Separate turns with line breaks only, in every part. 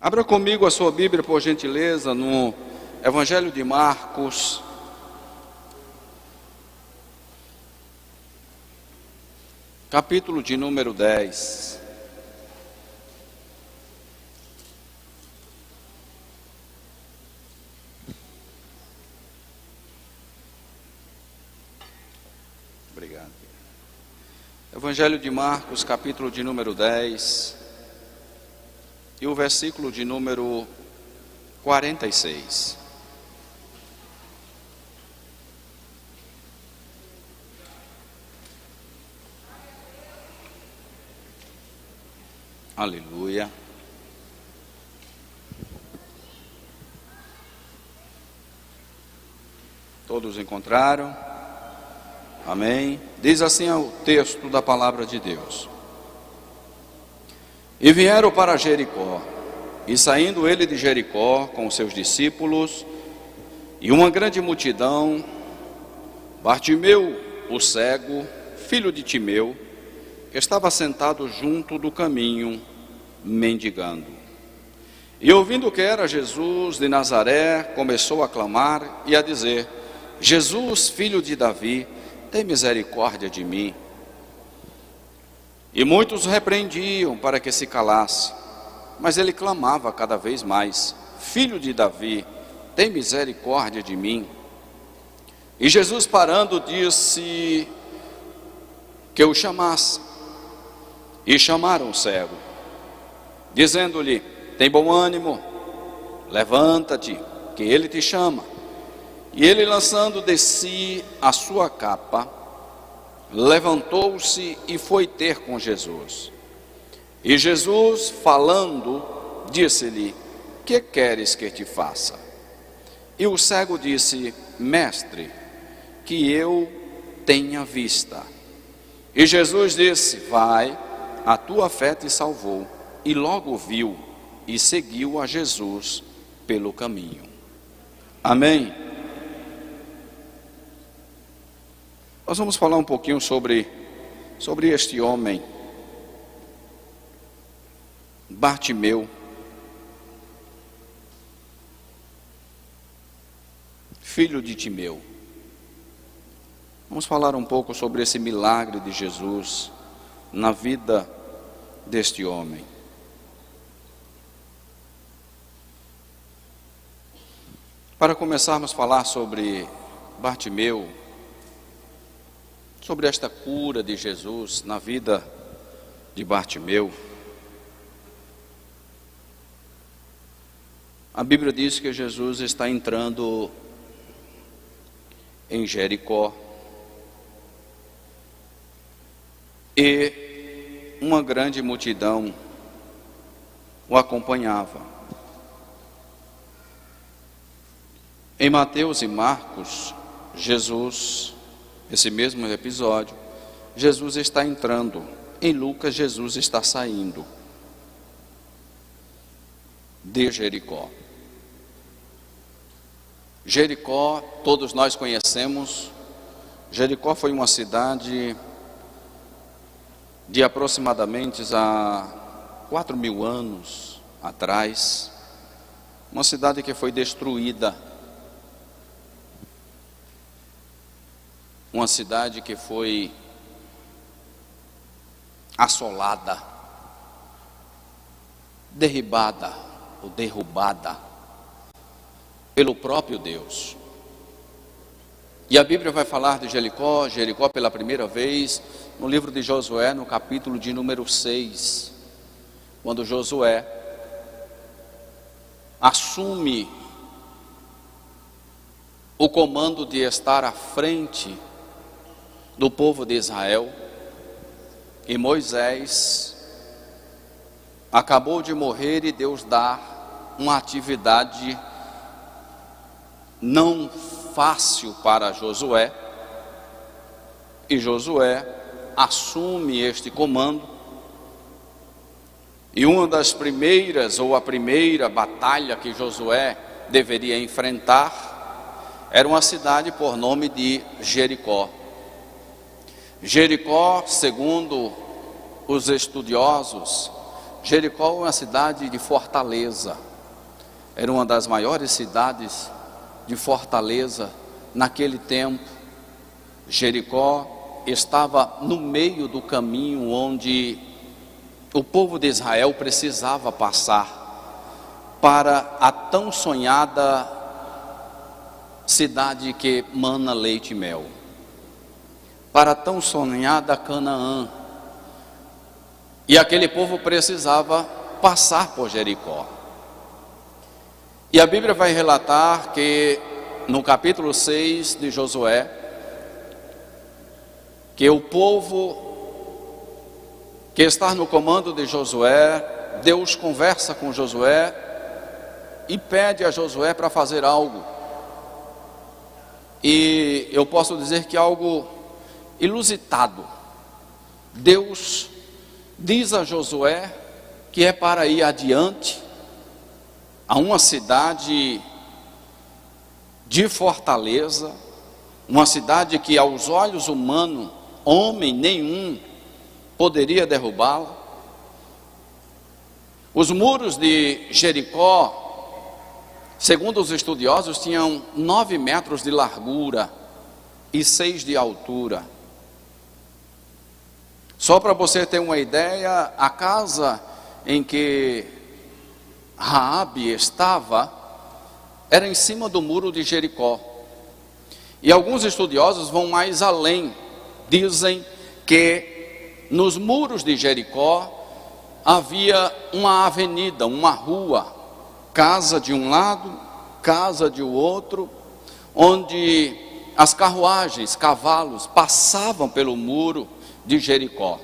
Abra comigo a sua Bíblia, por gentileza, no Evangelho de Marcos, capítulo de número 10. Obrigado. Evangelho de Marcos, capítulo de número 10. E o versículo de número 46. Aleluia. Todos encontraram? Amém. Diz assim o texto da palavra de Deus. E vieram para Jericó, e saindo ele de Jericó com os seus discípulos, e uma grande multidão, Bartimeu, o cego, filho de Timeu, estava sentado junto do caminho, mendigando. E ouvindo que era Jesus de Nazaré, começou a clamar e a dizer: Jesus, filho de Davi, tem misericórdia de mim. E muitos o repreendiam para que se calasse, mas ele clamava cada vez mais: Filho de Davi, tem misericórdia de mim. E Jesus, parando, disse que o chamasse. E chamaram o cego, dizendo-lhe: tem bom ânimo, levanta-te, que ele te chama. E ele, lançando de si a sua capa, levantou-se e foi ter com Jesus. E Jesus, falando, disse-lhe: que queres que te faça? E o cego disse: Mestre, que eu tenha vista. E Jesus disse: vai, a tua fé te salvou. E logo viu e seguiu a Jesus pelo caminho. Amém. Nós vamos falar um pouquinho sobre este homem, Bartimeu, filho de Timeu. Vamos falar um pouco sobre esse milagre de Jesus na vida deste homem. Para começarmos a falar sobre Bartimeu, sobre esta cura de Jesus na vida de Bartimeu, a Bíblia diz que Jesus está entrando em Jericó e uma grande multidão o acompanhava. Em Mateus e Marcos, Jesus, esse mesmo episódio, Jesus está entrando. Em Lucas, Jesus está saindo de Jericó. Jericó, todos nós conhecemos. Jericó foi uma cidade de aproximadamente há 4.000 anos atrás. Uma cidade que foi destruída. Uma cidade que foi assolada, derribada ou derrubada pelo próprio Deus. E a Bíblia vai falar de Jericó pela primeira vez no livro de Josué, no capítulo de número 6, quando Josué assume o comando de estar à frente do povo de Israel, e Moisés acabou de morrer e Deus dá uma atividade não fácil para Josué, e Josué assume este comando, e uma das primeiras, ou a primeira batalha que Josué deveria enfrentar, era uma cidade por nome de Jericó. Jericó, segundo os estudiosos, Jericó é uma cidade de fortaleza, era uma das maiores cidades de fortaleza naquele tempo. Jericó estava no meio do caminho onde o povo de Israel precisava passar para a tão sonhada cidade que mana leite e mel, para a tão sonhada Canaã. E aquele povo precisava passar por Jericó. E a Bíblia vai relatar que no capítulo 6 de Josué, que o povo que está no comando de Josué, Deus conversa com Josué e pede a Josué para fazer algo. E eu posso dizer que algo inusitado. Deus diz a Josué que é para ir adiante a uma cidade de fortaleza, uma cidade que aos olhos humanos, homem nenhum poderia derrubá-la. Os muros de Jericó, segundo os estudiosos, tinham 9 metros de largura e 6 de altura. Só para você ter uma ideia, a casa em que Raabe estava era em cima do muro de Jericó. E alguns estudiosos vão mais além, dizem que nos muros de Jericó havia uma avenida, uma rua, casa de um lado, casa de outro, onde as carruagens, cavalos passavam pelo muro de Jericó.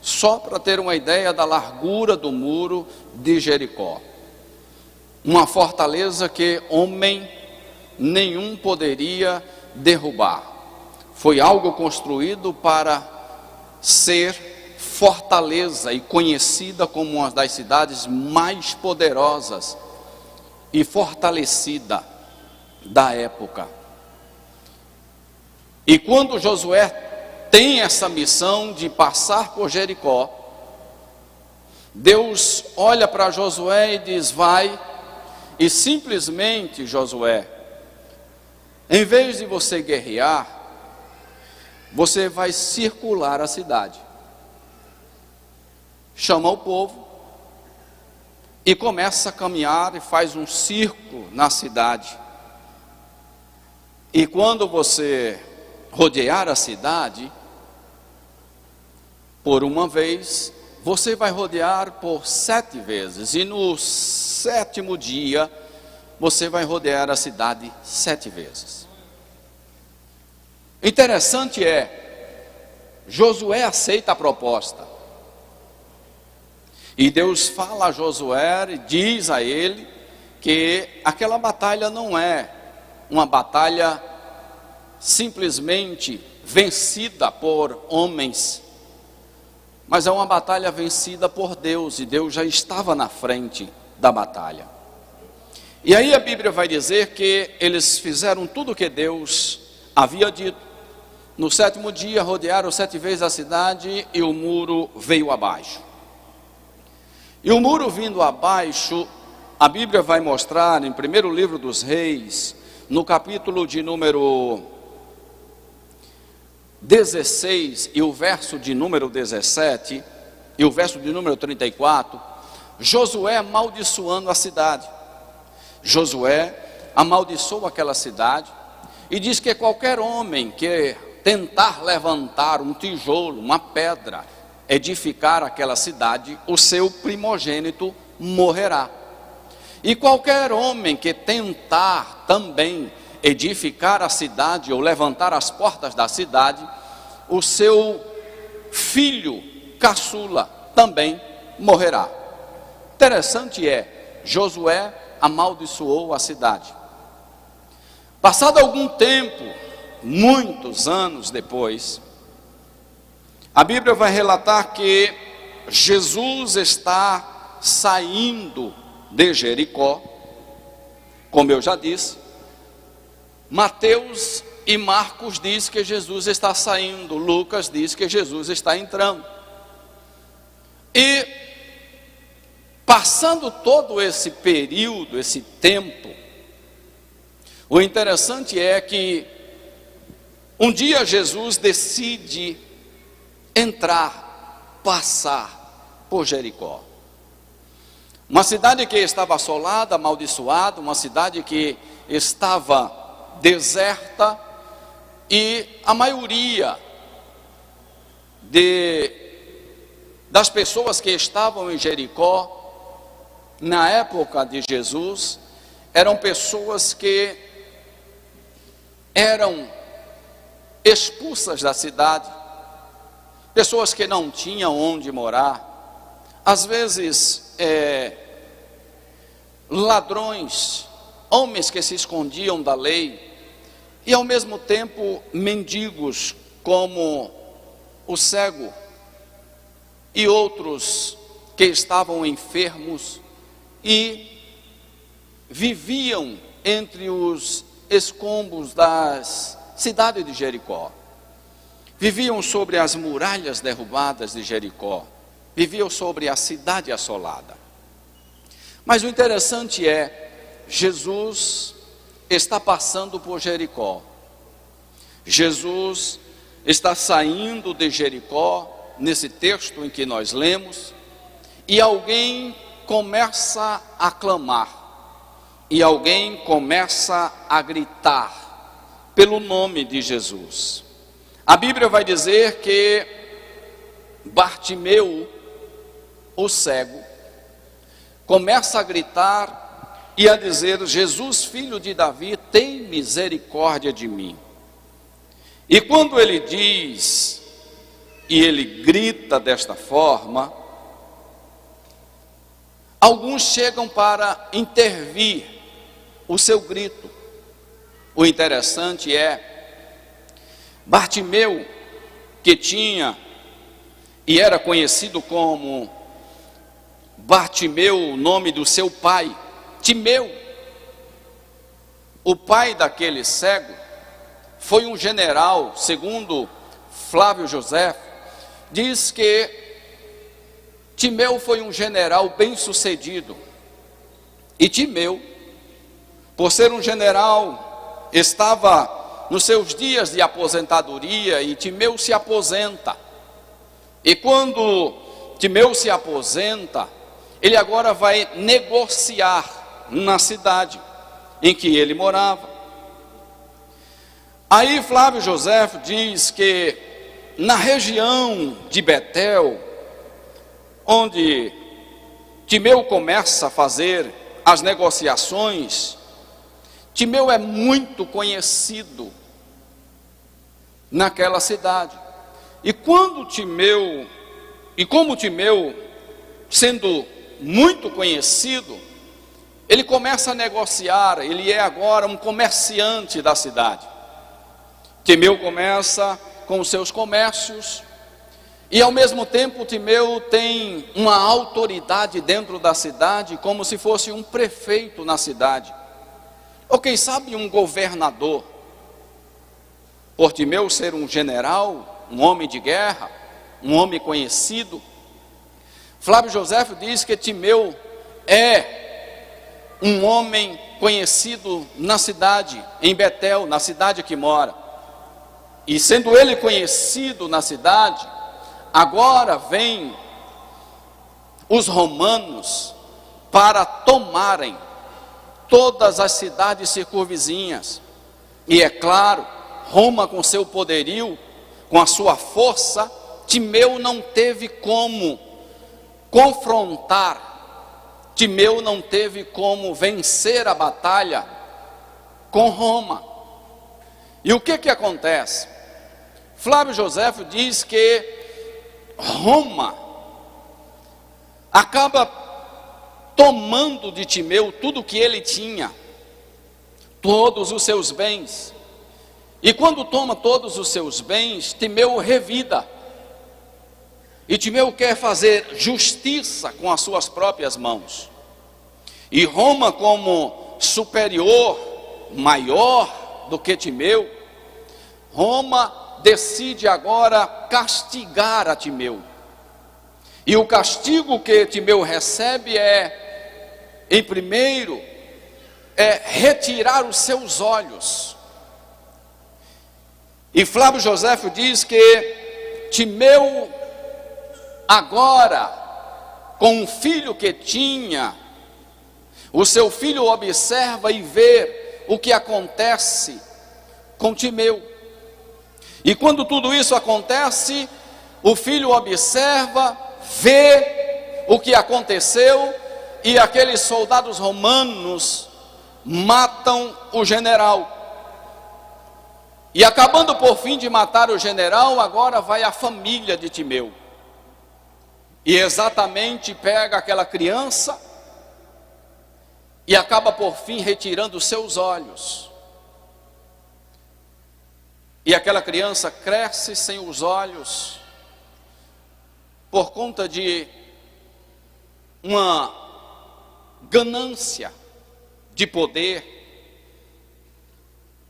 Só para ter uma ideia da largura do muro de Jericó. Uma fortaleza que homem nenhum poderia derrubar. Foi algo construído para ser fortaleza e conhecida como uma das cidades mais poderosas e fortalecida da época. E quando Josué tem essa missão de passar por Jericó, Deus olha para Josué e diz: vai. E simplesmente, Josué, em vez de você guerrear, você vai circular a cidade. Chama o povo e começa a caminhar e faz um círculo na cidade. E quando você rodear a cidade, por uma vez, você vai rodear por 7 vezes. E no 7º dia, você vai rodear a cidade 7 vezes. Interessante Josué aceita a proposta. E Deus fala a Josué e diz a ele que aquela batalha não é uma batalha simplesmente vencida por homens, mas é uma batalha vencida por Deus, e Deus já estava na frente da batalha. E aí a Bíblia vai dizer que eles fizeram tudo o que Deus havia dito. No 7º dia rodearam 7 vezes a cidade e o muro veio abaixo. E o muro vindo abaixo, a Bíblia vai mostrar em 1º livro dos Reis, no capítulo de número 16 e o verso de número 17 e o verso de número 34, Josué amaldiçoando a cidade. Josué amaldiçoou aquela cidade e diz que qualquer homem que tentar levantar um tijolo, uma pedra, edificar aquela cidade, o seu primogênito morrerá. E qualquer homem que tentar também edificar a cidade ou levantar as portas da cidade, o seu filho caçula também morrerá. Interessante Josué amaldiçoou a cidade. Passado algum tempo, muitos anos depois, a Bíblia vai relatar que Jesus está saindo de Jericó, como eu já disse. Mateus e Marcos diz que Jesus está saindo, Lucas diz que Jesus está entrando. E passando todo esse período, esse tempo, o interessante é que um dia Jesus decide entrar, passar por Jericó. Uma cidade que estava assolada, amaldiçoada, uma cidade que estava deserta, e a maioria das pessoas que estavam em Jericó, na época de Jesus, eram pessoas que eram expulsas da cidade, pessoas que não tinham onde morar, às vezes ladrões, homens que se escondiam da lei, e ao mesmo tempo mendigos como o cego e outros que estavam enfermos e viviam entre os escombros das cidades de Jericó. Viviam sobre as muralhas derrubadas de Jericó, viviam sobre a cidade assolada. Mas o interessante é, Jesus está passando por Jericó. Jesus está saindo de Jericó, nesse texto em que nós lemos, e alguém começa a clamar, e alguém começa a gritar pelo nome de Jesus. A Bíblia vai dizer que Bartimeu, o cego, começa a gritar e a dizer: Jesus, filho de Davi, tem misericórdia de mim. E quando ele diz, e ele grita desta forma, alguns chegam para intervir o seu grito. O interessante é, Bartimeu, que tinha e era conhecido como Bartimeu, o nome do seu pai, Timeu, o pai daquele cego, foi um general, segundo Flávio José, diz que Timeu foi um general bem sucedido. E Timeu, por ser um general, estava nos seus dias de aposentadoria, e Timeu se aposenta. E quando Timeu se aposenta, ele agora vai negociar na cidade em que ele morava. Aí Flávio José diz que na região de Betel, onde Timeu começa a fazer as negociações, Timeu é muito conhecido naquela cidade. E como Timeu, sendo muito conhecido, ele começa a negociar, ele é agora um comerciante da cidade. Timeu começa com os seus comércios, e ao mesmo tempo Timeu tem uma autoridade dentro da cidade, como se fosse um prefeito na cidade, ou quem sabe um governador. Por Timeu ser um general, um homem de guerra, um homem conhecido, Flávio José diz que Timeu é um homem conhecido na cidade, em Betel, na cidade que mora. E sendo ele conhecido na cidade, agora vem os romanos para tomarem todas as cidades circunvizinhas. E é claro, Roma com seu poderio, com a sua força, Timeu não teve como confrontar, Timeu não teve como vencer a batalha com Roma. E o que acontece? Flávio José diz que Roma acaba tomando de Timeu tudo o que ele tinha, todos os seus bens. E quando toma todos os seus bens, Timeu revida. E Timeu quer fazer justiça com as suas próprias mãos. E Roma, como superior, maior do que Timeu, Roma decide agora castigar a Timeu. E o castigo que Timeu recebe em primeiro, retirar os seus olhos. E Flávio Joséfo diz que Timeu, agora, com um filho que tinha, o seu filho observa e vê o que acontece com Timeu. E quando tudo isso acontece, o filho observa, vê o que aconteceu, e aqueles soldados romanos matam o general. E acabando por fim de matar o general, agora vai a família de Timeu. E exatamente pega aquela criança e acaba por fim retirando os seus olhos. E aquela criança cresce sem os olhos por conta de uma ganância de poder,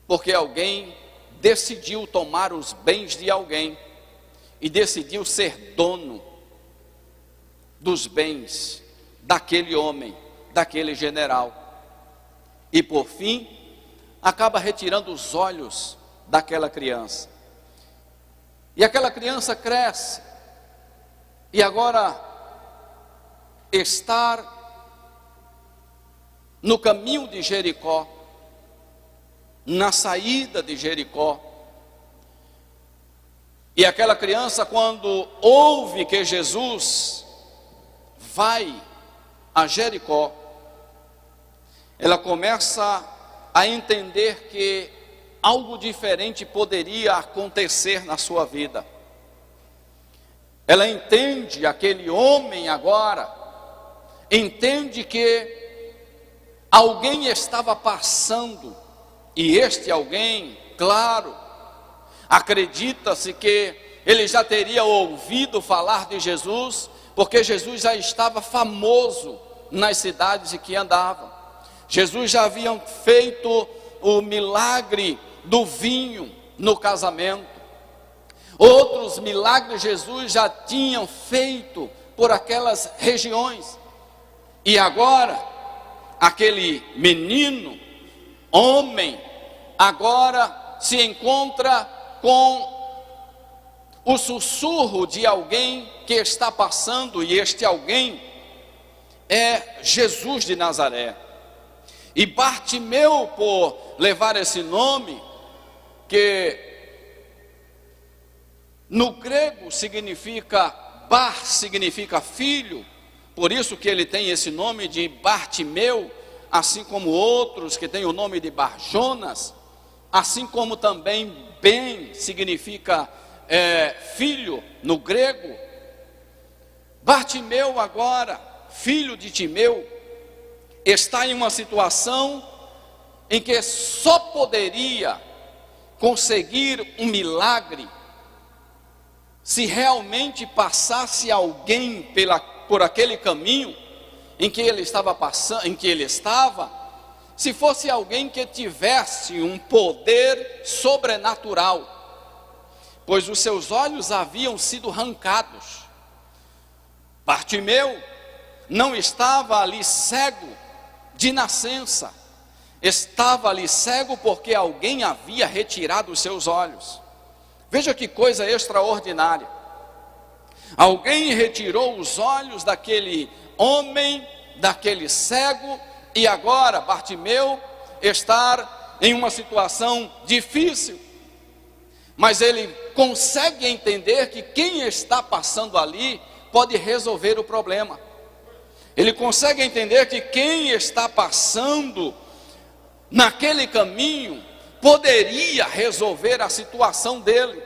porque alguém decidiu tomar os bens de alguém e decidiu ser dono dos bens daquele homem, daquele general. E por fim, acaba retirando os olhos daquela criança. E aquela criança cresce, e agora estar no caminho de Jericó, na saída de Jericó, e aquela criança, quando ouve que Jesus vai a Jericó, ela começa a entender que algo diferente poderia acontecer na sua vida. Ela entende, aquele homem agora entende que alguém estava passando, e este alguém, claro, acredita-se que ele já teria ouvido falar de Jesus, porque Jesus já estava famoso nas cidades em que andava. Jesus já havia feito o milagre do vinho no casamento. Outros milagres Jesus já tinha feito por aquelas regiões. E agora, aquele menino, homem, agora se encontra com o sussurro de alguém que está passando, e este alguém é Jesus de Nazaré. E Bartimeu, por levar esse nome, que no grego significa, Bar significa filho, por isso que ele tem esse nome de Bartimeu, assim como outros que têm o nome de Barjonas, assim como também Ben significa filho no grego. Bartimeu agora, filho de Timeu, está em uma situação em que só poderia conseguir um milagre se realmente passasse alguém por aquele caminho em que ele estava passando, em que ele estava, se fosse alguém que tivesse um poder sobrenatural, pois os seus olhos haviam sido arrancados. Bartimeu não estava ali cego de nascença, estava ali cego porque alguém havia retirado os seus olhos. Veja que coisa extraordinária. Alguém retirou os olhos daquele homem, daquele cego, e agora Bartimeu está em uma situação difícil, mas ele consegue entender que quem está passando ali pode resolver o problema. Ele consegue entender que quem está passando naquele caminho poderia resolver a situação dele.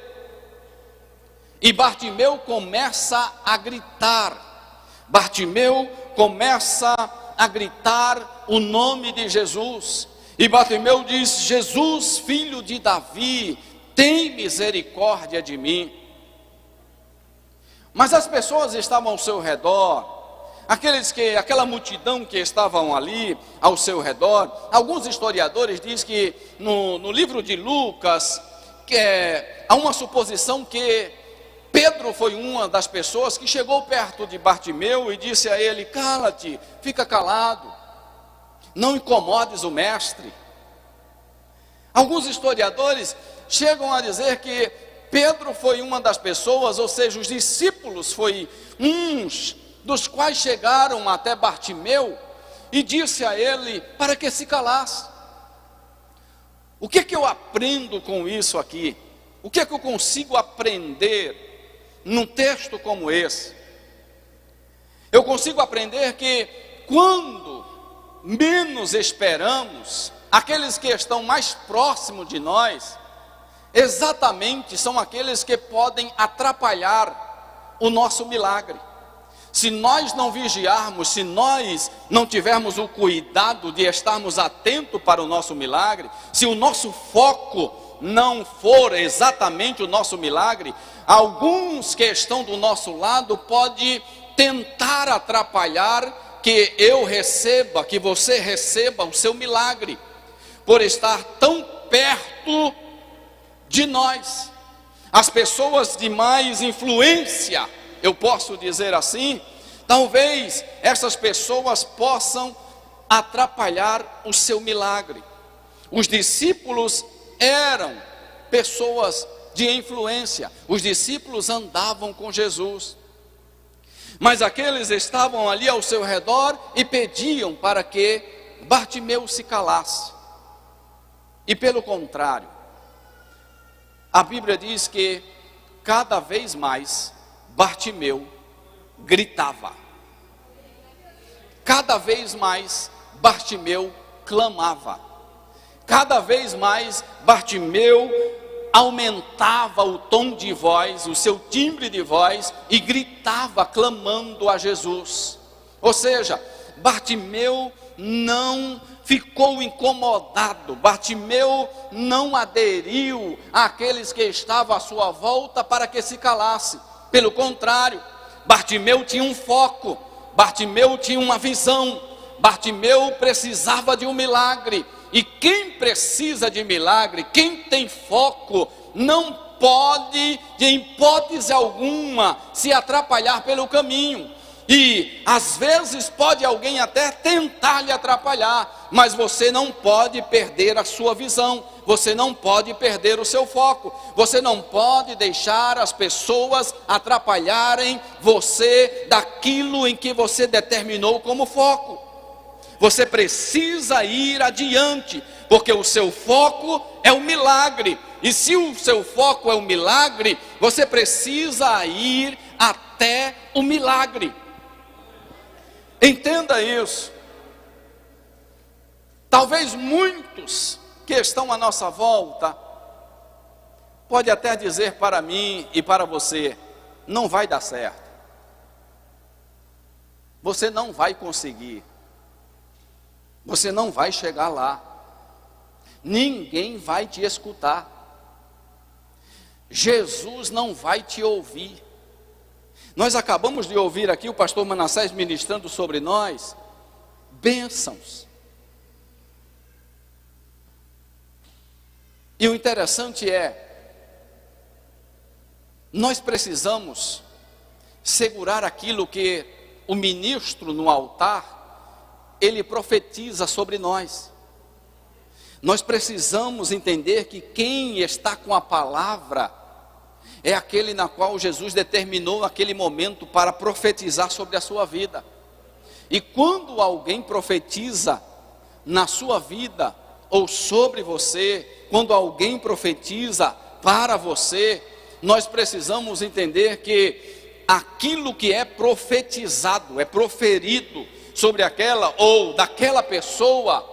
E Bartimeu começa a gritar. Bartimeu começa a gritar o nome de Jesus. E Bartimeu diz: Jesus, filho de Davi, tem misericórdia de mim. Mas as pessoas estavam ao seu redor, aquela multidão que estavam ali ao seu redor. Alguns historiadores dizem que no livro de Lucas, há uma suposição que Pedro foi uma das pessoas que chegou perto de Bartimeu e disse a ele: cala-te, fica calado, não incomodes o mestre. Alguns historiadores chegam a dizer que Pedro foi uma das pessoas, ou seja, os discípulos foi uns dos quais chegaram até Bartimeu e disse a ele para que se calasse. O que eu aprendo com isso aqui? O que eu consigo aprender num texto como esse? Eu consigo aprender que quando menos esperamos, aqueles que estão mais próximos de nós, exatamente são aqueles que podem atrapalhar o nosso milagre. Se nós não vigiarmos, se nós não tivermos o cuidado de estarmos atentos para o nosso milagre, se o nosso foco não for exatamente o nosso milagre, alguns que estão do nosso lado podem tentar atrapalhar que eu receba, que você receba o seu milagre, por estar tão perto de nós. As pessoas de mais influência, eu posso dizer assim, talvez essas pessoas possam atrapalhar o seu milagre. Os discípulos eram pessoas de influência, os discípulos andavam com Jesus, mas aqueles estavam ali ao seu redor e pediam para que Bartimeu se calasse. E pelo contrário, a Bíblia diz que cada vez mais Bartimeu gritava. Cada vez mais Bartimeu clamava. Cada vez mais Bartimeu aumentava o tom de voz, o seu timbre de voz, e gritava clamando a Jesus. Ou seja, Bartimeu não ficou incomodado, Bartimeu não aderiu àqueles que estavam à sua volta para que se calasse. Pelo contrário, Bartimeu tinha um foco, Bartimeu tinha uma visão, Bartimeu precisava de um milagre. E quem precisa de milagre, quem tem foco, não pode, de hipótese alguma, se atrapalhar pelo caminho. E às vezes pode alguém até tentar lhe atrapalhar, mas você não pode perder a sua visão, você não pode perder o seu foco, você não pode deixar as pessoas atrapalharem você daquilo em que você determinou como foco. Você precisa ir adiante, porque o seu foco é o milagre. E se o seu foco é o milagre, você precisa ir até o milagre. Entenda isso. Talvez muitos que estão à nossa volta pode até dizer para mim e para você: não vai dar certo. Você não vai conseguir. Você não vai chegar lá. Ninguém vai te escutar. Jesus não vai te ouvir. Nós acabamos de ouvir aqui o pastor Manassés ministrando sobre nós bênçãos. E o interessante é, nós precisamos segurar aquilo que o ministro no altar, ele profetiza sobre nós. Nós precisamos entender que quem está com a palavra é aquele na qual Jesus determinou aquele momento para profetizar sobre a sua vida. E quando alguém profetiza na sua vida ou sobre você, quando alguém profetiza para você, nós precisamos entender que aquilo que é profetizado, é proferido sobre aquela ou daquela pessoa,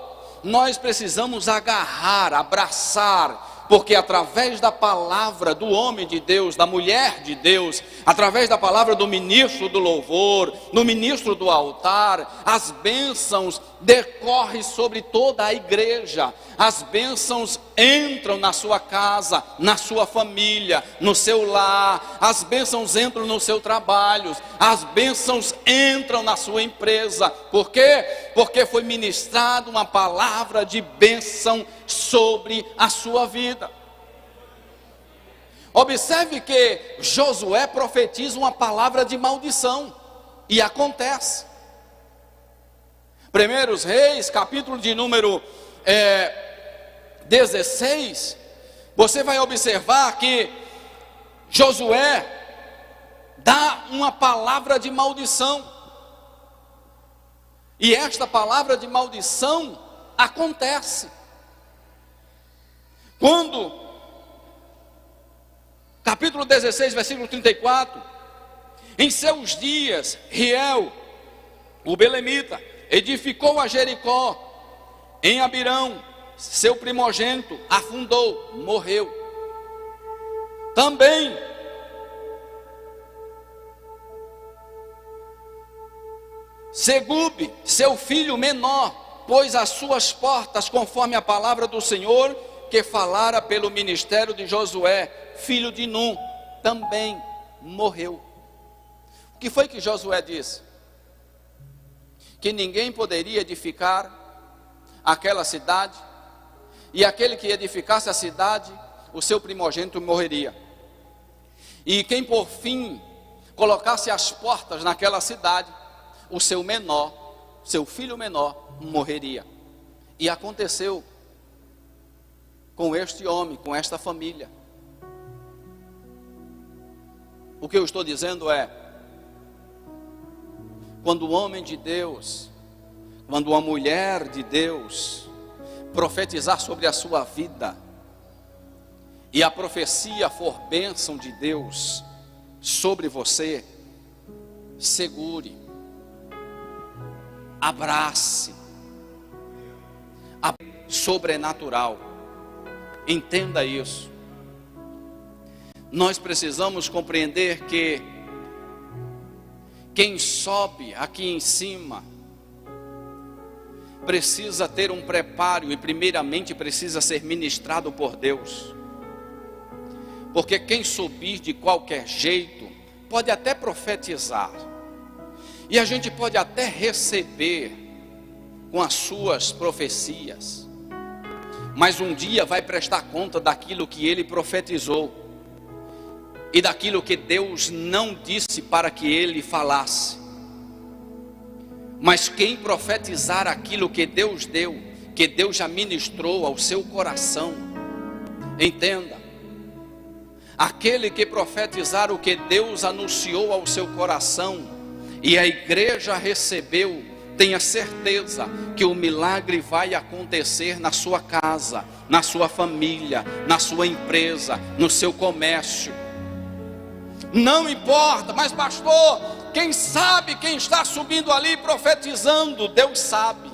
nós precisamos agarrar, abraçar, porque através da palavra do homem de Deus, da mulher de Deus, através da palavra do ministro do louvor, do ministro do altar, as bênçãos decorrem sobre toda a igreja. As bênçãos entram na sua casa, na sua família, no seu lar. As bênçãos entram no seu trabalho. As bênçãos entram na sua empresa. Por quê? Porque foi ministrada uma palavra de bênção sobre a sua vida. Observe que Josué profetiza uma palavra de maldição, e acontece. 1 Reis, capítulo de número 16, você vai observar que Josué dá uma palavra de maldição, e esta palavra de maldição acontece. Quando, capítulo 16, versículo 34, em seus dias, Riel, o belemita, edificou a Jericó, em Abirão, seu primogênito, afundou, morreu. Também, Segube, seu filho menor, pôs as suas portas conforme a palavra do Senhor, que falara pelo ministério de Josué, filho de Num, também morreu. O que foi que Josué disse? Que ninguém poderia edificar aquela cidade, e aquele que edificasse a cidade, o seu primogênito morreria. E quem por fim colocasse as portas naquela cidade, o seu menor, seu filho menor, morreria. E aconteceu com este homem, com esta família. O que eu estou dizendo é, quando o homem de Deus, quando uma mulher de Deus profetizar sobre a sua vida, e a profecia for bênção de Deus sobre você, segure, abrace, sobrenatural, entenda isso. Nós precisamos compreender que quem sobe aqui em cima precisa ter um preparo, e primeiramente precisa ser ministrado por Deus, porque quem subir de qualquer jeito pode até profetizar, e a gente pode até receber com as suas profecias, mas um dia vai prestar conta daquilo que ele profetizou e daquilo que Deus não disse para que ele falasse. Mas quem profetizar aquilo que Deus deu, que Deus já ministrou ao seu coração, entenda, aquele que profetizar o que Deus anunciou ao seu coração, e a igreja recebeu, tenha certeza que o milagre vai acontecer na sua casa, na sua família, na sua empresa, no seu comércio. Não importa, mas pastor, quem sabe quem está subindo ali profetizando? Deus sabe.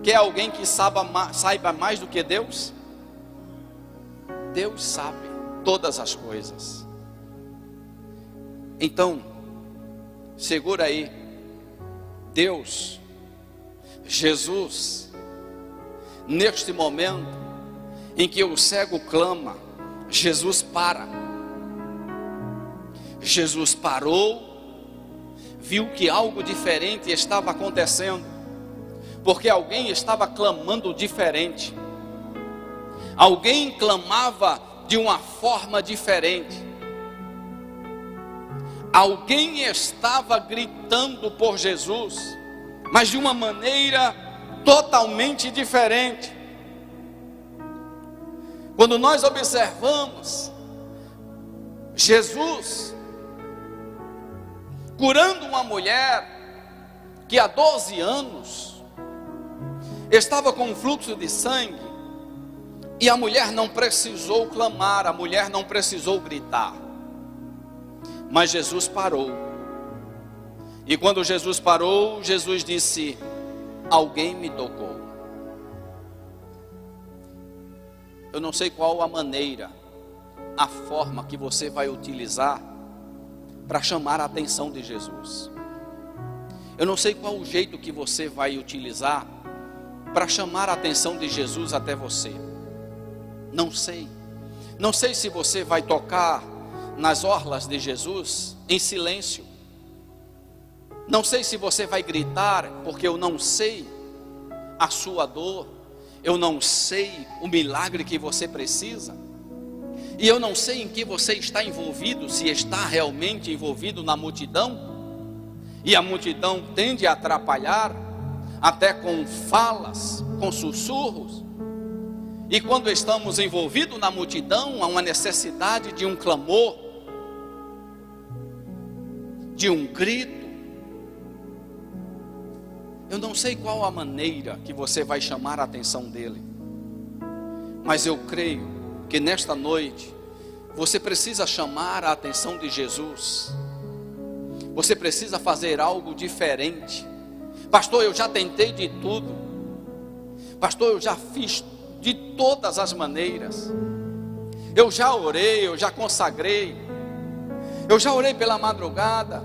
Quer alguém que saiba mais do que Deus? Deus sabe todas as coisas. Então, segura aí. Deus, Jesus, neste momento em que o cego clama, Jesus para. Jesus parou, viu que algo diferente estava acontecendo, porque alguém estava clamando diferente, alguém clamava de uma forma diferente, alguém estava gritando por Jesus, mas de uma maneira totalmente diferente. Quando nós observamos Jesus curando uma mulher que há 12 anos estava com um fluxo de sangue, e a mulher não precisou clamar, a mulher não precisou gritar, mas Jesus parou. E quando Jesus parou, Jesus disse: alguém me tocou. Eu não sei qual a maneira, a forma que você vai utilizar para chamar a atenção de Jesus. Eu não sei qual o jeito que você vai utilizar para chamar a atenção de Jesus até você. Não sei. Não sei se você vai tocar nas orlas de Jesus em silêncio. Não sei se você vai gritar, porque eu não sei a sua dor, eu não sei o milagre que você precisa. E eu não sei em que você está envolvido, se está realmente envolvido na multidão, e a multidão tende a atrapalhar, até com falas, com sussurros. E quando estamos envolvidos na multidão, há uma necessidade de um clamor, de um grito. Eu não sei qual a maneira que você vai chamar a atenção dele, mas eu creio que nesta noite você precisa chamar a atenção de Jesus. Você precisa fazer algo diferente. Pastor, eu já tentei de tudo. Pastor, eu já fiz de todas as maneiras. Eu já orei, eu já consagrei. Eu já orei pela madrugada.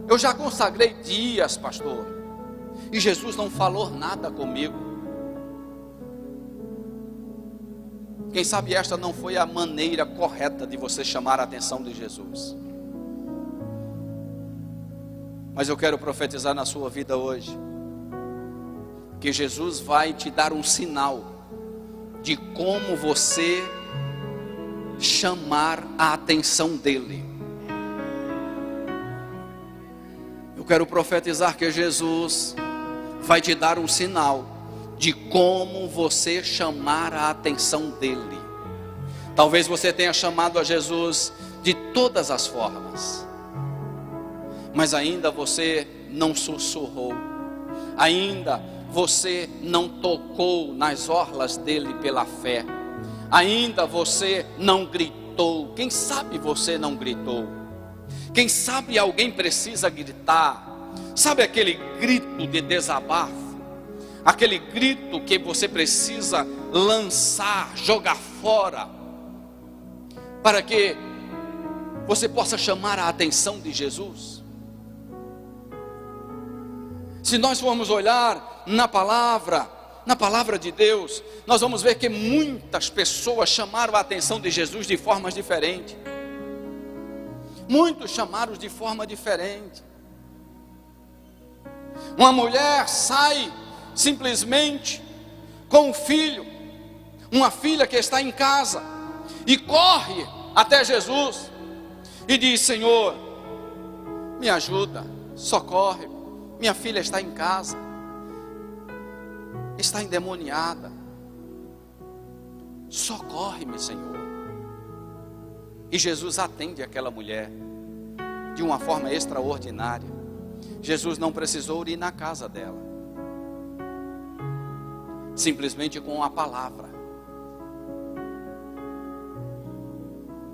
Eu já consagrei dias, pastor. E Jesus não falou nada comigo. Quem sabe esta não foi a maneira correta de você chamar a atenção de Jesus. Mas eu quero profetizar na sua vida hoje, que Jesus vai te dar um sinal de como você chamar a atenção dele. Eu quero profetizar que Jesus vai te dar um sinal de como você chamar a atenção dele. Talvez você tenha chamado a Jesus de todas as formas, mas ainda você não sussurrou, ainda você não tocou nas orlas dele pela fé, ainda você não gritou. Quem sabe você não gritou? Quem sabe alguém precisa gritar? Sabe aquele grito de desabafo? Aquele grito que você precisa lançar, jogar fora, para que você possa chamar a atenção de Jesus. Se nós formos olhar na palavra de Deus, nós vamos ver que muitas pessoas chamaram a atenção de Jesus de formas diferentes. Muitos chamaram de forma diferente. Uma mulher sai simplesmente com um filho, uma filha que está em casa, e corre até Jesus e diz: Senhor, me ajuda, socorre, minha filha está em casa, está endemoniada, socorre-me, Senhor. E Jesus atende aquela mulher de uma forma extraordinária. Jesus não precisou ir na casa dela, simplesmente com a palavra.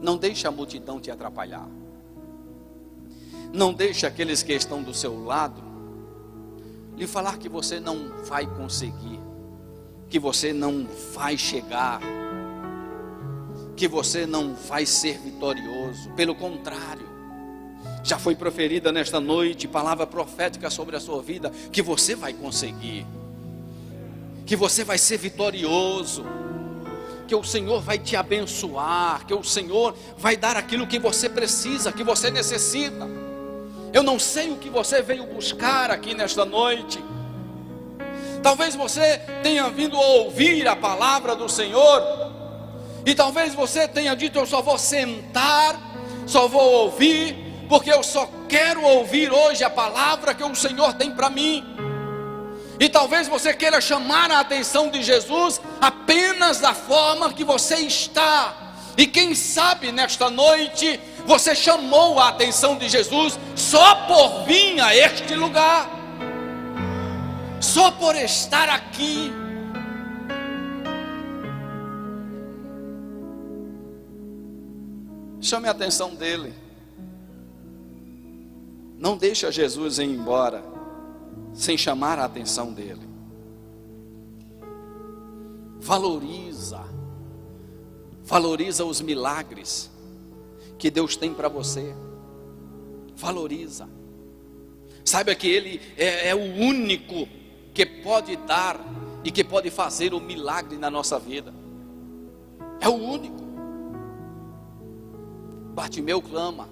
Não deixe a multidão te atrapalhar. Não deixe aqueles que estão do seu lado lhe falar que você não vai conseguir, que você não vai chegar, que você não vai ser vitorioso. Pelo contrário, já foi proferida nesta noite palavra profética sobre a sua vida, que você vai conseguir, que você vai ser vitorioso, que o Senhor vai te abençoar, que o Senhor vai dar aquilo que você precisa, que você necessita. Eu não sei o que você veio buscar aqui nesta noite. Talvez você tenha vindo ouvir a palavra do Senhor, e talvez você tenha dito: eu só vou sentar, só vou ouvir, porque eu só quero ouvir hoje a palavra que o Senhor tem para mim. E talvez você queira chamar a atenção de Jesus apenas da forma que você está. E quem sabe nesta noite você chamou a atenção de Jesus só por vir a este lugar, só por estar aqui. Chame a atenção dele. Não deixa Jesus ir embora sem chamar a atenção dele. Valoriza os milagres que Deus tem para você. Valoriza. Saiba que Ele é o único que pode dar e que pode fazer o milagre na nossa vida. É o único. Bartimeu clama,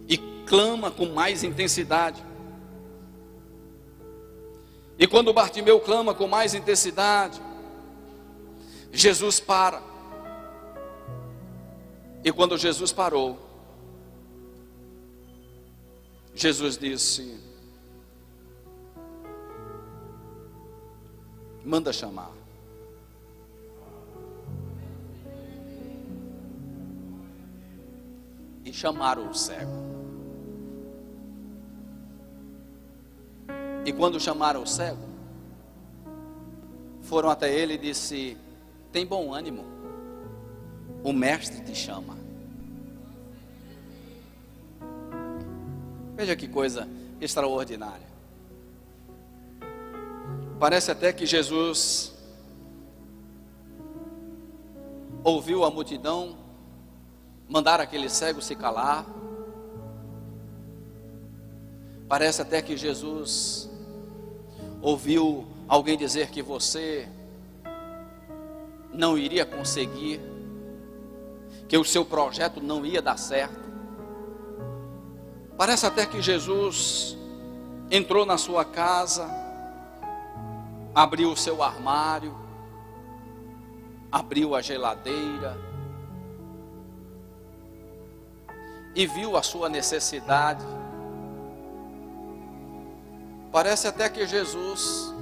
e clama com mais intensidade. E quando Bartimeu clama com mais intensidade, Jesus para. E quando Jesus parou, Jesus disse: manda chamar. E chamaram o cego. E quando chamaram o cego, foram até ele e disse: tem bom ânimo, o mestre te chama. Veja que coisa extraordinária. Parece até que Jesus ouviu a multidão mandar aquele cego se calar. Parece até que Jesus ouviu alguém dizer que você não iria conseguir, que o seu projeto não ia dar certo. Parece até que Jesus entrou na sua casa, abriu o seu armário, abriu a geladeira e viu a sua necessidade. Parece até que Jesus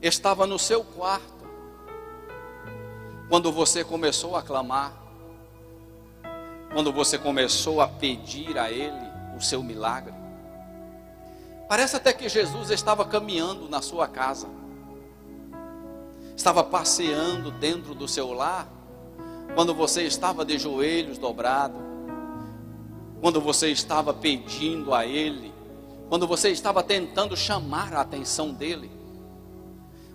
estava no seu quarto quando você começou a clamar, quando você começou a pedir a Ele o seu milagre. Parece até que Jesus estava caminhando na sua casa, estava passeando dentro do seu lar, quando você estava de joelhos dobrados, quando você estava pedindo a Ele, quando você estava tentando chamar a atenção dEle.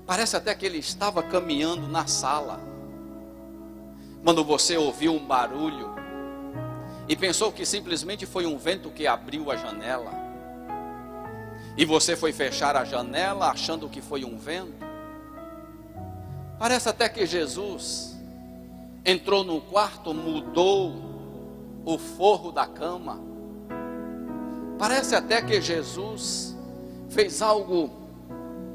Parece até que Ele estava caminhando na sala, quando você ouviu um barulho e pensou que simplesmente foi um vento que abriu a janela, e você foi fechar a janela achando que foi um vento. Parece até que Jesus entrou no quarto, mudou o forro da cama. Parece até que Jesus fez algo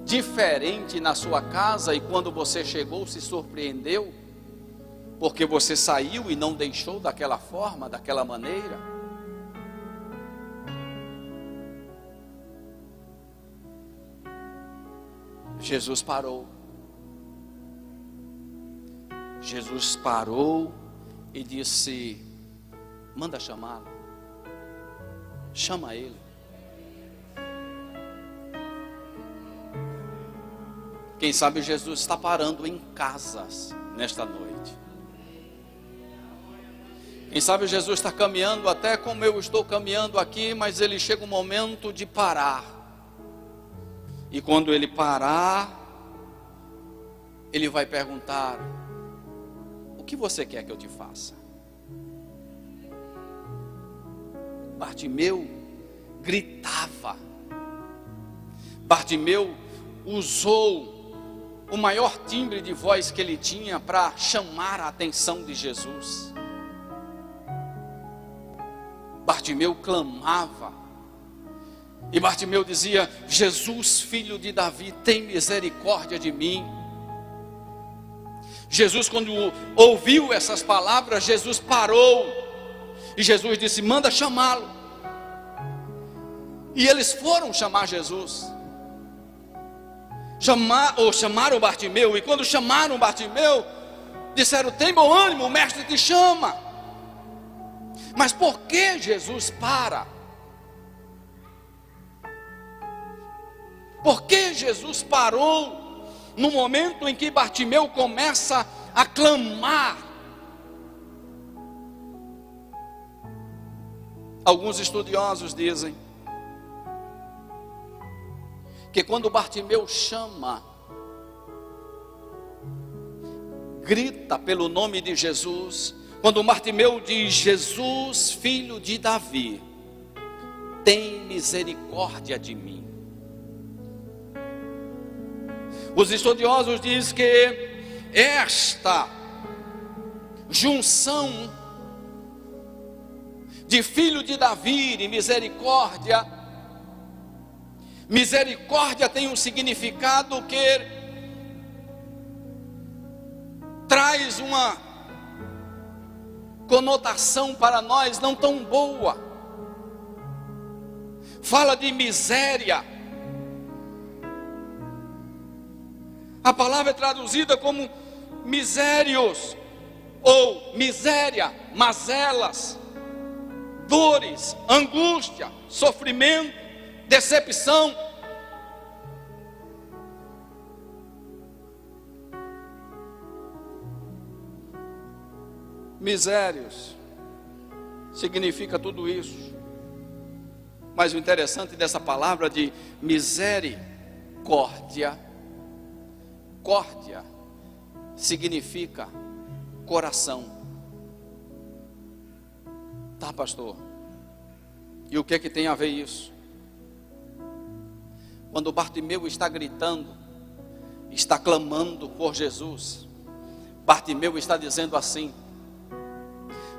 diferente na sua casa, e quando você chegou se surpreendeu, porque você saiu e não deixou daquela forma, daquela maneira. Jesus parou. Jesus parou e disse: manda chamá-lo. Chama ele. Quem sabe Jesus está parando em casas nesta noite. Quem sabe Jesus está caminhando até como eu estou caminhando aqui, mas ele chega um momento de parar. E quando ele parar, ele vai perguntar: o que você quer que eu te faça? Bartimeu gritava. Bartimeu usou o maior timbre de voz que ele tinha para chamar a atenção de Jesus. Bartimeu clamava. E Bartimeu dizia: Jesus, filho de Davi, tem misericórdia de mim. Jesus, quando ouviu essas palavras, Jesus parou. E Jesus disse: manda chamá-lo. E eles foram chamar Jesus. Chamaram Bartimeu. E quando chamaram Bartimeu, disseram: tem bom ânimo, o mestre te chama. Mas por que Jesus para? Por que Jesus parou no momento em que Bartimeu começa a clamar? Alguns estudiosos dizem que quando Bartimeu chama, grita pelo nome de Jesus, quando Bartimeu diz: Jesus, filho de Davi, tem misericórdia de mim. Os estudiosos dizem que esta junção de filho de Davi e misericórdia, misericórdia tem um significado que traz conotação para nós não tão boa. Fala de miséria. A palavra é traduzida como misérios, ou miséria, mazelas, dores, angústia, sofrimento, decepção. Misérios significa tudo isso. Mas o interessante dessa palavra de misericórdia, córdia significa coração. Tá, pastor? E o que é que tem a ver isso? Quando Bartimeu está gritando, está clamando por Jesus, Bartimeu está dizendo assim: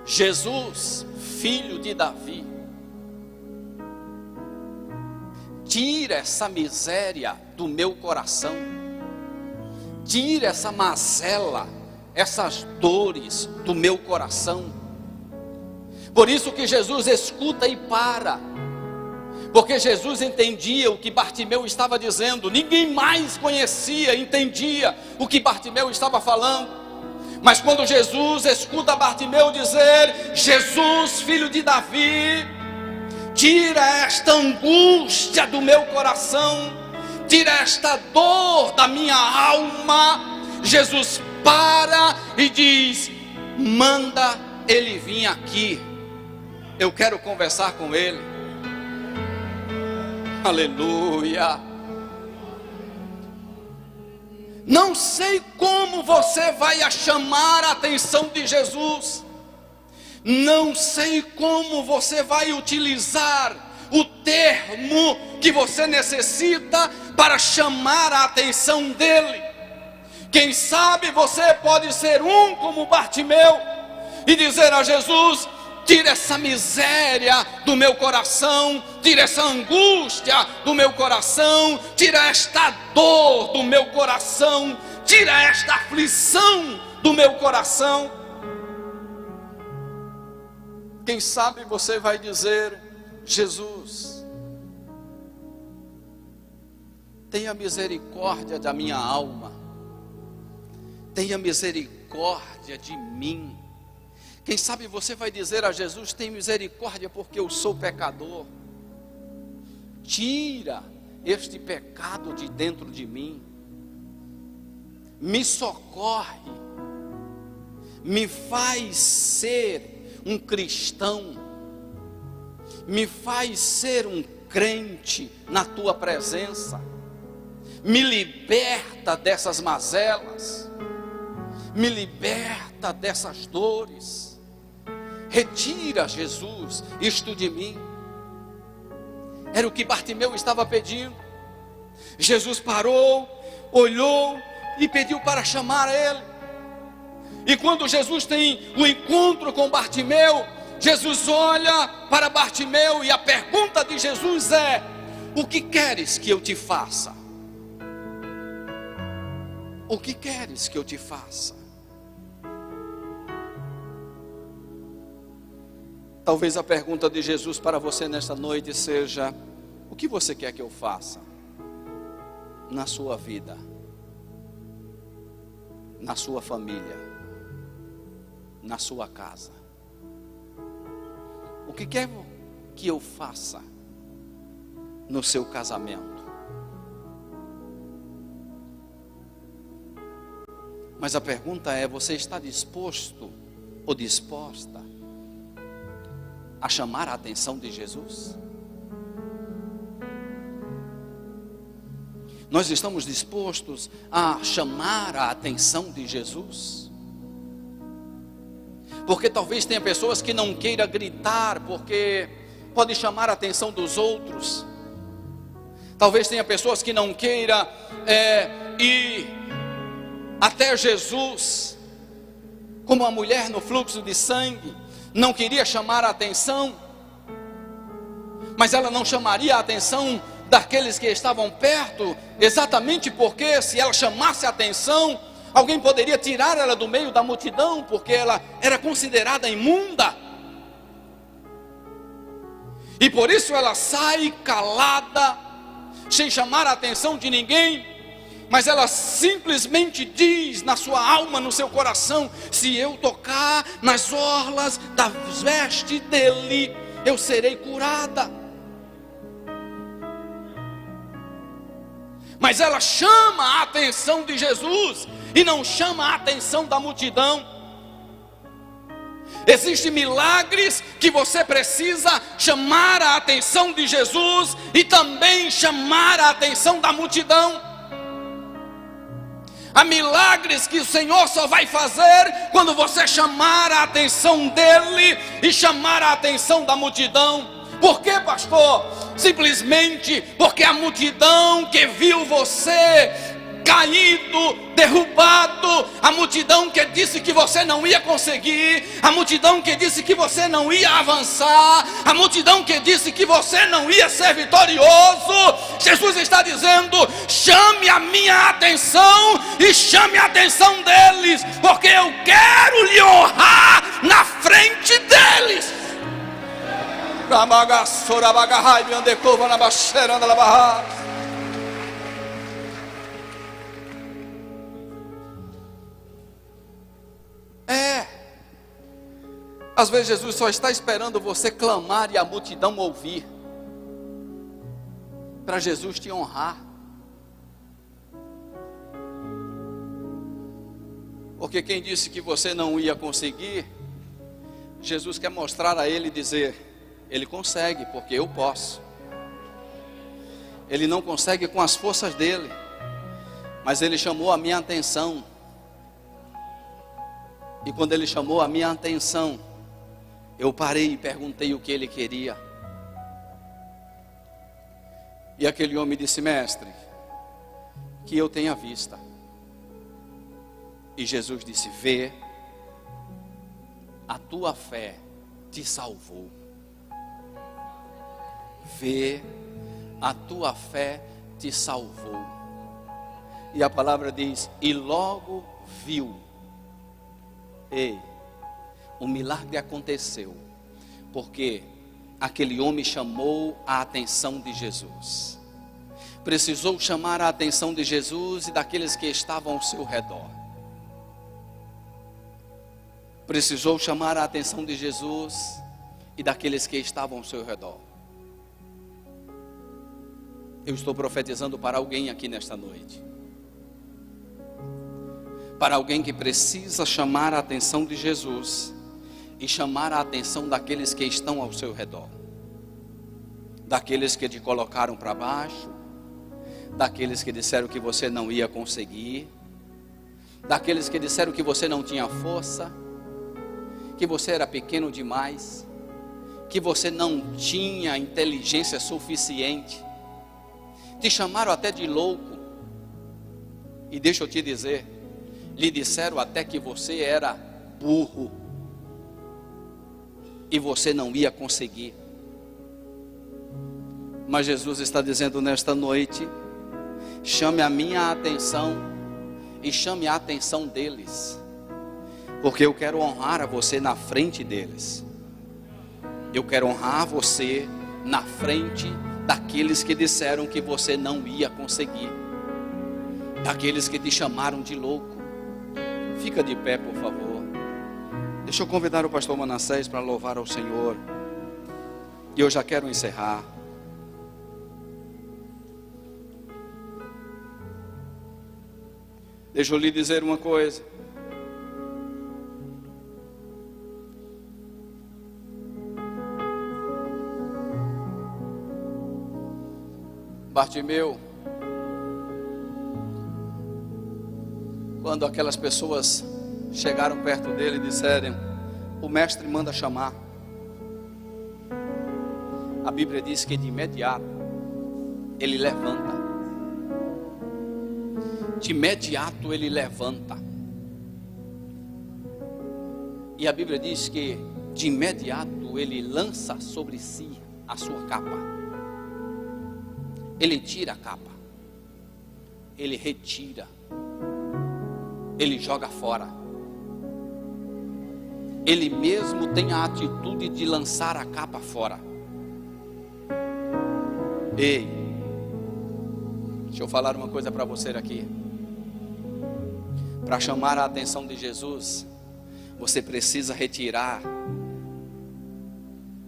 Jesus, filho de Davi, tira essa miséria do meu coração, tira essa mazela, essas dores do meu coração. Por isso que Jesus escuta e para, porque Jesus entendia o que Bartimeu estava dizendo. Ninguém mais conhecia, entendia o que Bartimeu estava falando. Mas quando Jesus escuta Bartimeu dizer: Jesus, filho de Davi, tira esta angústia do meu coração, tira esta dor da minha alma, Jesus para e diz: manda ele vir aqui, eu quero conversar com ele. Aleluia. Não sei como você vai chamar a atenção de Jesus, não sei como você vai utilizar o termo que você necessita para chamar a atenção dele. Quem sabe você pode ser como Bartimeu e dizer a Jesus: tira essa miséria do meu coração, tira essa angústia do meu coração, tira esta dor do meu coração, tira esta aflição do meu coração. Quem sabe você vai dizer: Jesus, tenha misericórdia da minha alma, tenha misericórdia de mim. Quem sabe você vai dizer a Jesus: tem misericórdia porque eu sou pecador, tira este pecado de dentro de mim, me socorre, me faz ser um cristão, me faz ser um crente na tua presença, me liberta dessas mazelas, me liberta dessas dores. Retira, Jesus, isto de mim. Era o que Bartimeu estava pedindo. Jesus parou, olhou e pediu para chamar ele. E quando Jesus tem um encontro com Bartimeu, Jesus olha para Bartimeu e a pergunta de Jesus é: o que queres que eu te faça? O que queres que eu te faça? Talvez a pergunta de Jesus para você nesta noite seja: o que você quer que eu faça na sua vida, na sua família, na sua casa? O que quer que eu faça no seu casamento? Mas a pergunta é: você está disposto ou disposta a chamar a atenção de Jesus? Nós estamos dispostos a chamar a atenção de Jesus? Porque talvez tenha pessoas que não queiram gritar, porque pode chamar a atenção dos outros. Talvez tenha pessoas que não queiram ir até Jesus, como a mulher no fluxo de sangue, não queria chamar a atenção, mas ela não chamaria a atenção daqueles que estavam perto, exatamente porque se ela chamasse a atenção, Alguém poderia tirar ela do meio da multidão, porque ela era considerada imunda. E por isso ela sai calada, sem chamar a atenção de ninguém. Mas ela simplesmente diz na sua alma, no seu coração: se eu tocar nas orlas das vestes dele, eu serei curada. Mas ela chama a atenção de Jesus e não chama a atenção da multidão. Existem milagres que você precisa chamar a atenção de Jesus e também chamar a atenção da multidão. Há milagres que o Senhor só vai fazer quando você chamar a atenção dele e chamar a atenção da multidão. Por quê, pastor? Simplesmente porque a multidão que viu você caído, derrubado, a multidão que disse que você não ia conseguir, a multidão que disse que você não ia avançar, a multidão que disse que você não ia ser vitorioso, Jesus está dizendo: chame a minha atenção e chame a atenção deles, porque eu quero lhe honrar na frente deles. Às vezes Jesus só está esperando você clamar e a multidão ouvir, para Jesus te honrar. Porque quem disse que você não ia conseguir, Jesus quer mostrar a ele e dizer: ele consegue, porque eu posso. Ele não consegue com as forças dele, mas ele chamou a minha atenção. E quando ele chamou a minha atenção, eu parei e perguntei o que ele queria. E aquele homem disse: mestre, que eu tenha vista. E Jesus disse: vê, a tua fé te salvou. Vê, a tua fé te salvou. E a palavra diz: e logo viu. Ei, o milagre aconteceu porque aquele homem chamou a atenção de Jesus. Precisou chamar a atenção de Jesus e daqueles que estavam ao seu redor. Precisou chamar a atenção de Jesus e daqueles que estavam ao seu redor. Eu estou profetizando para alguém aqui nesta noite. Para alguém que precisa chamar a atenção de Jesus e chamar a atenção daqueles que estão ao seu redor. Daqueles que te colocaram para baixo, daqueles que disseram que você não ia conseguir, daqueles que disseram que você não tinha força, que você era pequeno demais, que você não tinha inteligência suficiente, te chamaram até de louco. E deixa eu te dizer, lhe disseram até que você era burro e você não ia conseguir. Mas Jesus está dizendo nesta noite: chame a minha atenção e chame a atenção deles, porque eu quero honrar a você na frente deles. Eu quero honrar você na frente daqueles que disseram que você não ia conseguir, daqueles que te chamaram de louco. Fica de pé, por favor. Deixa eu convidar o pastor Manassés para louvar ao Senhor. E eu já quero encerrar. Deixa eu lhe dizer uma coisa. Bartimeu, quando aquelas pessoas chegaram perto dele e disseram: o mestre manda chamar, a Bíblia diz que de imediato ele levanta. De imediato ele levanta. E a Bíblia diz que de imediato ele lança sobre si a sua capa. Ele tira a capa, ele retira. ele joga fora. Ele mesmo tem a atitude de lançar a capa fora. Ei, deixa eu falar uma coisa para você aqui. Para chamar a atenção de Jesus, você precisa retirar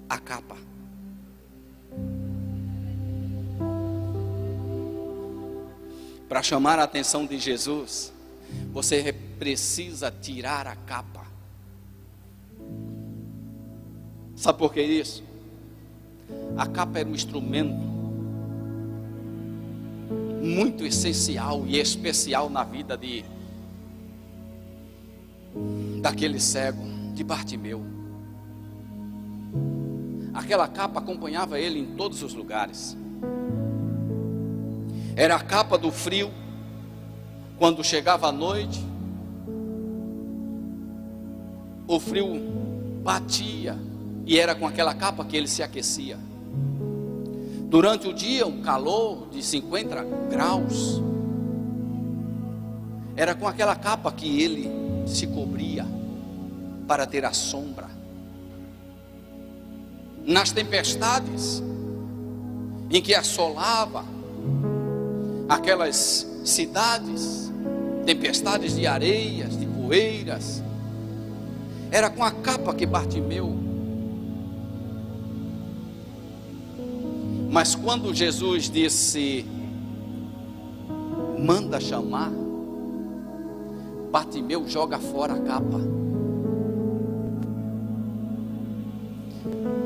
a capa. Para chamar a atenção de Jesus, você precisa tirar a capa. Sabe por que isso? A capa era um instrumento muito essencial e especial na vida daquele cego, de Bartimeu. Aquela capa acompanhava ele em todos os lugares. Era a capa do frio. Quando chegava a noite, o frio batia, e era com aquela capa que ele se aquecia. Durante o dia, um calor de 50 graus, era com aquela capa que ele se cobria para ter a sombra. Nas tempestades em que assolava aquelas cidades, tempestades de areias, de poeiras, era com a capa que Bartimeu. Mas quando Jesus disse, manda chamar, Bartimeu joga fora a capa.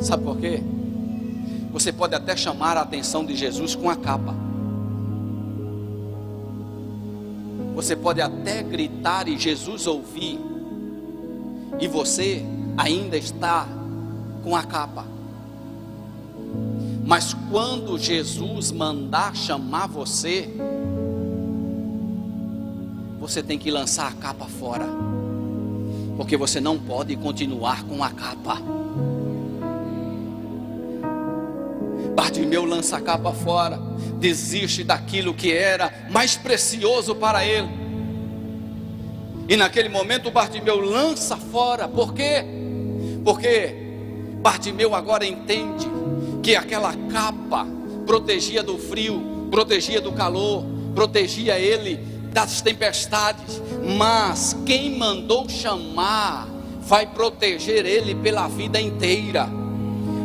Sabe por quê? Você pode até chamar a atenção de Jesus com a capa. Você pode até gritar e Jesus ouvir, e você ainda está com a capa. Mas quando Jesus mandar chamar você, você tem que lançar a capa fora, porque você não pode continuar com a capa. Bartimeu lança a capa fora, desiste daquilo que era mais precioso para ele. E naquele momento Bartimeu lança fora. Por quê? Porque Bartimeu agora entende que aquela capa protegia do frio, protegia do calor, protegia ele das tempestades. Mas quem mandou chamar vai proteger ele pela vida inteira.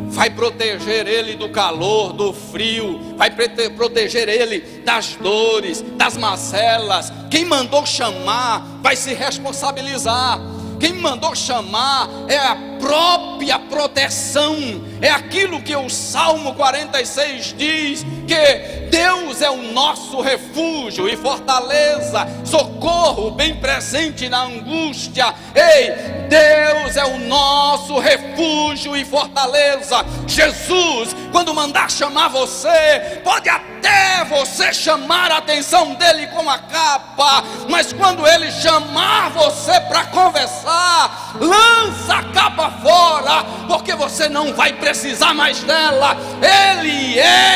Vai proteger ele do calor, do frio, vai proteger ele das dores, das mazelas. Quem mandou chamar vai se responsabilizar. Quem mandou chamar é a própria proteção. É aquilo que o Salmo 46 diz, que Deus é o nosso refúgio e fortaleza, socorro bem presente na angústia. Ei, Deus é o nosso refúgio e fortaleza. Jesus, quando mandar chamar você, pode até você chamar a atenção dele com a capa, mas quando ele chamar você para conversar, lança a capa fora, porque você não vai precisar mais dela. Ele é